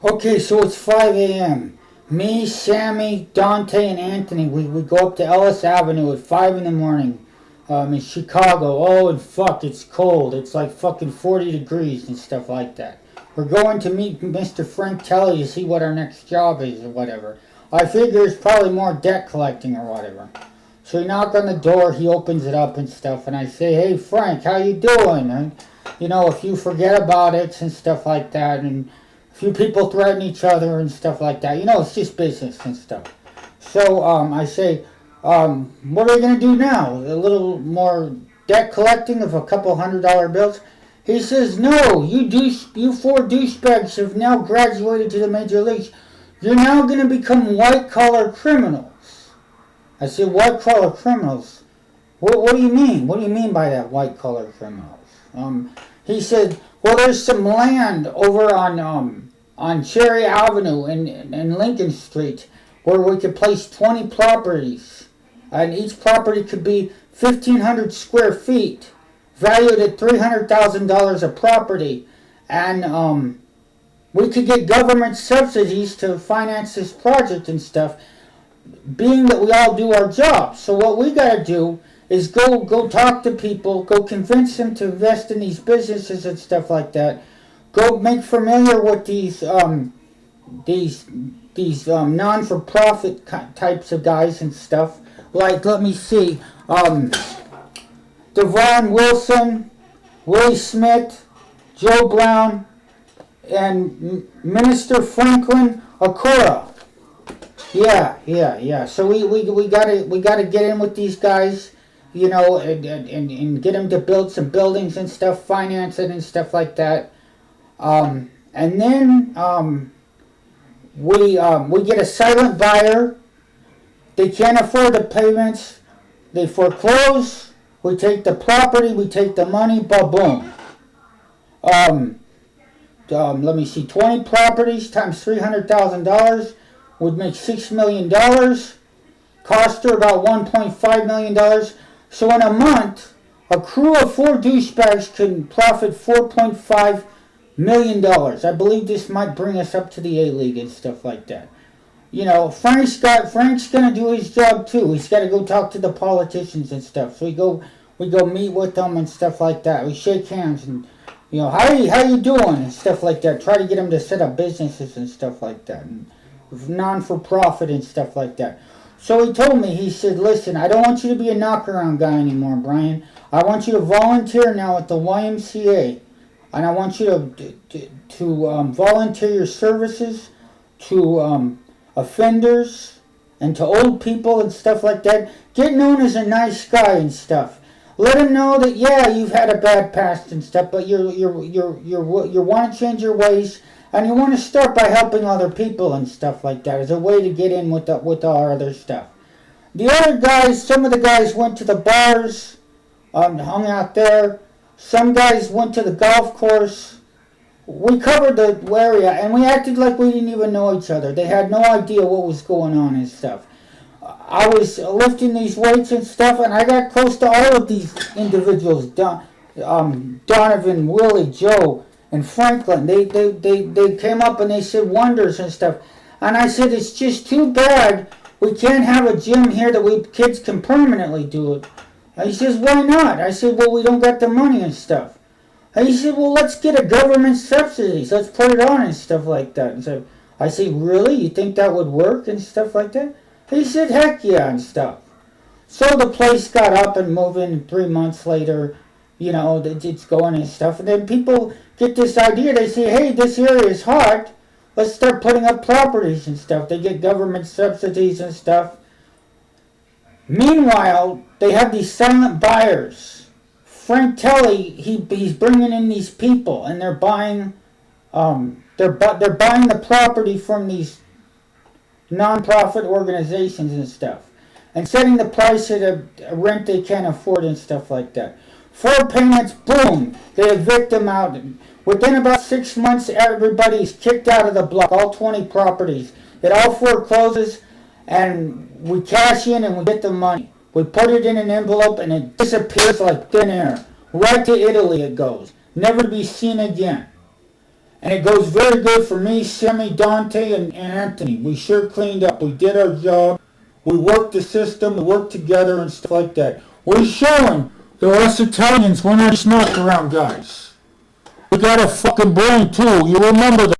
Okay, so it's 5 a.m. Me, Sammy, Dante, and Anthony, we go up to Ellis Avenue at 5 in the morning in Chicago. Oh, and fuck, it's cold. It's like fucking 40 degrees and stuff like that. We're going to meet Mr. Frank Kelly to see what our next job is or whatever. I figure it's probably more debt collecting or whatever. So we knock on the door, he opens it up and stuff, and I say, hey, Frank, how you doing? And, you know, if you forget about it and stuff like that, and a few people threaten each other and stuff like that. You know, it's just business and stuff. So I say, what are we going to do now? A little more debt collecting of a couple $100 bills? He says, no, you four douchebags have now graduated to the major leagues. You're now going to become white-collar criminals. I said, white-collar criminals? What do you mean? What do you mean by that, white-collar criminals? He said, well, there's some land over on Cherry Avenue and Lincoln Street where we could place 20 properties. And each property could be 1,500 square feet, valued at $300,000 a property. And we could get government subsidies to finance this project and stuff, being that we all do our job. So what we got to do is go talk to people, go convince them to invest in these businesses and stuff like that. Go make familiar with these non-for-profit types of guys and stuff. Like, let me see, Devon Wilson, Willie Smith, Joe Brown, and Minister Franklin Okura. Yeah. So we gotta get in with these guys, you know, and get them to build some buildings and stuff, finance it and stuff like that. And then we get a silent buyer. They can't afford the payments. They foreclose. We take the property. We take the money. Ba-boom. Let me see. 20 properties times $300,000 would make $6 million. Cost her about $1.5 million. So in a month, a crew of four douchebags can profit $4.5 million. I believe this might bring us up to the A-League and stuff like that. You know, Frank's gonna do his job too. He's got to go talk to the politicians and stuff. So we go meet with them and stuff like that. We shake hands and, you know, how you doing and stuff like that. Try to get them to set up businesses and stuff like that, and non-for-profit and stuff like that. So he told me, he said, listen, I don't want you to be a knockaround guy anymore, Brian. I want you to volunteer now at the YMCA. And I want you to volunteer your services to offenders and to old people and stuff like that. Get known as a nice guy and stuff. Let them know that, yeah, you've had a bad past and stuff, but you want to change your ways, and you want to start by helping other people and stuff like that as a way to get in with our other stuff. The other guys, some of the guys went to the bars, hung out there. Some guys went to the golf course. We covered the area, and we acted like we didn't even know each other. They had no idea what was going on and stuff. I was lifting these weights and stuff, and I got close to all of these individuals. Donovan, Willie, Joe, and Franklin. They came up and they said wonders and stuff. And I said, it's just too bad we can't have a gym here that kids can permanently do it. And he says, why not? I said, well, we don't got the money and stuff. And he said, well, let's get a government subsidies. Let's put it on and stuff like that. And so I said, really? You think that would work and stuff like that? He said, heck yeah and stuff. So the place got up and moving, and 3 months later, you know, it's going and stuff. And then people get this idea. They say, hey, this area is hot. Let's start putting up properties and stuff. They get government subsidies and stuff. Meanwhile, they have these silent buyers. Frank Kelly, he's bringing in these people, and they're buying the property from these non-profit organizations and stuff, and setting the price at a rent they can't afford and stuff like that. 4 payments, boom, they evict them out. Within about 6 months, everybody's kicked out of the block, all 20 properties. It all forecloses, and we cash in and we get the money. We put it in an envelope and it disappears like thin air. Right to Italy it goes, never to be seen again. And it goes very good for me, Sammy, Dante, and Anthony. We sure cleaned up. We did our job. We worked the system. We worked together and stuff like that. We're showing that us Italians, we're not just knocked around guys. We got a fucking brain too. You remember